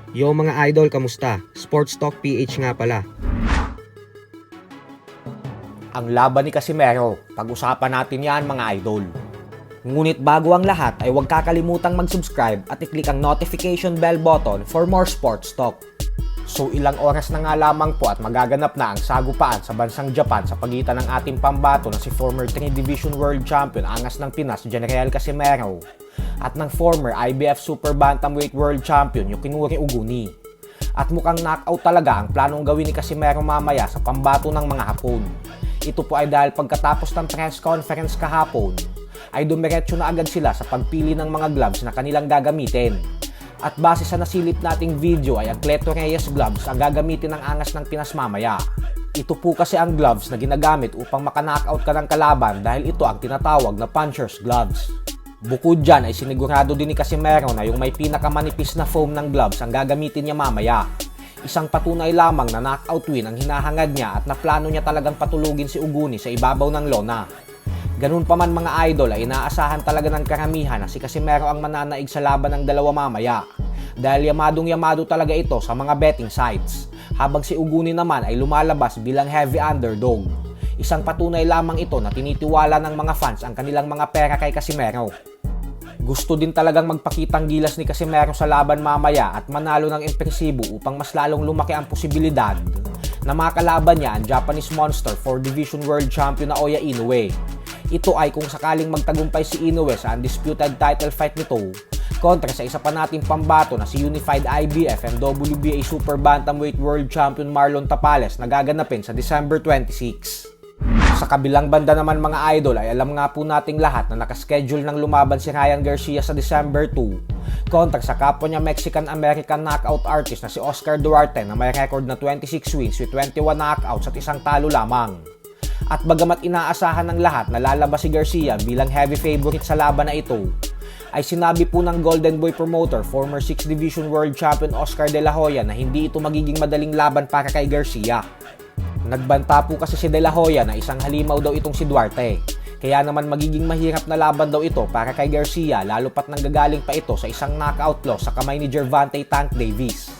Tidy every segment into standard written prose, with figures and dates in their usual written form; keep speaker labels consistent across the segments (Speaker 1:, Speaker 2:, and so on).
Speaker 1: Yo mga idol, kamusta? Sports Talk PH nga pala.
Speaker 2: Ang laban ni Casimero, pag-usapan natin yan mga idol. Ngunit bago ang lahat ay huwag kakalimutang mag-subscribe at i-click ang notification bell button for more sports talk. So ilang oras na nga lamang po at magaganap na ang sagupaan sa bansang Japan sa pagitan ng ating pambato na si former 3 Division World Champion Angas ng Pinas General Casimero at ng former IBF Super Bantamweight World Champion Yoshinori Uguni. At mukhang knockout talaga ang planong gawin ni Casimero mamaya sa pambato ng mga Hapon. Ito po ay dahil pagkatapos ng press conference kahapon ay dumiretso na agad sila sa pagpili ng mga gloves na kanilang gagamitin. At base sa nasilip nating video ay ang Cleto Reyes gloves ang gagamitin ng Angas ng Pinas mamaya. Ito po kasi ang gloves na ginagamit upang maka-knockout ka ng kalaban dahil ito ang tinatawag na puncher's gloves. Bukod dyan ay sinigurado din ni Casimero na yung may pinakamanipis na foam ng gloves ang gagamitin niya mamaya. Isang patunay lamang na knockout win ang hinahangad niya at na plano niya talagang patulugin si Uguni sa ibabaw ng lona. Ganun pa man mga idol ay inaasahan talaga ng karamihan na si Casimero ang mananaig sa laban ng dalawa mamaya. Dahil yamadong-yamado talaga ito sa mga betting sites. Habang si Uguni naman ay lumalabas bilang heavy underdog. Isang patunay lamang ito na tinitiwala ng mga fans ang kanilang mga pera kay Casimero. Gusto din talagang magpakitang gilas ni Casimero sa laban mamaya at manalo ng impresibo upang mas lalong lumaki ang posibilidad na makalaban niya ang Japanese Monster 4 Division World Champion na Oya Inoue. Ito ay kung sakaling magtagumpay si Inoue sa undisputed title fight nito kontra sa isa pa nating pambato na si Unified IBF and WBA Super Bantamweight World Champion Marlon Tapales na gaganapin sa December 26. Sa kabilang banda naman mga idol ay alam nga po nating lahat na nakaschedule ng lumaban si Ryan Garcia sa December 2 kontra sa kapwa niya Mexican-American knockout artist na si Oscar Duarte na may record na 26 wins with 21 knockouts at isang talo lamang. At bagamat inaasahan ng lahat na lalabas si Garcia bilang heavy favorite sa laban na ito, ay sinabi po ng Golden Boy promoter, former 6 Division World Champion Oscar De La Hoya na hindi ito magiging madaling laban para kay Garcia. Nagbanta po kasi si De La Hoya na isang halimaw daw itong si Duarte. Kaya naman magiging mahirap na laban daw ito para kay Garcia lalo pat nanggagaling pa ito sa isang knockout loss sa kamay ni Gervonta Tank Davis.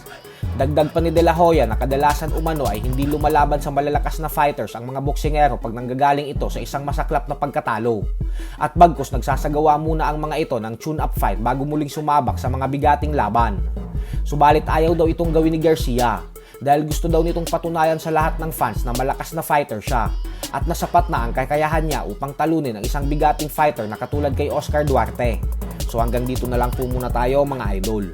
Speaker 2: Dagdag pa ni De La Hoya na kadalasan umano ay hindi lumalaban sa malalakas na fighters ang mga boksingero pag nanggagaling ito sa isang masaklap na pagkatalo. At bagkus nagsasagawa muna ang mga ito ng tune-up fight bago muling sumabak sa mga bigating laban. Subalit ayaw daw itong gawin ni Garcia dahil gusto daw nitong patunayan sa lahat ng fans na malakas na fighter siya at nasapat na ang kakayahan niya upang talunin ang isang bigating fighter na katulad kay Oscar Duarte. So hanggang dito na lang po muna tayo mga idol.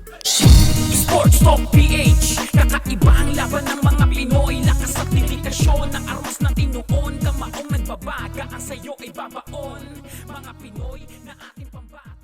Speaker 3: Sports Talk PH, kakaiba ang laban ng mga Pinoy. Lakas at dedikasyon, ang aros ng tinuon. Kamaong nagbabaga, ang sayo ay babaon. Mga Pinoy na ating pambato.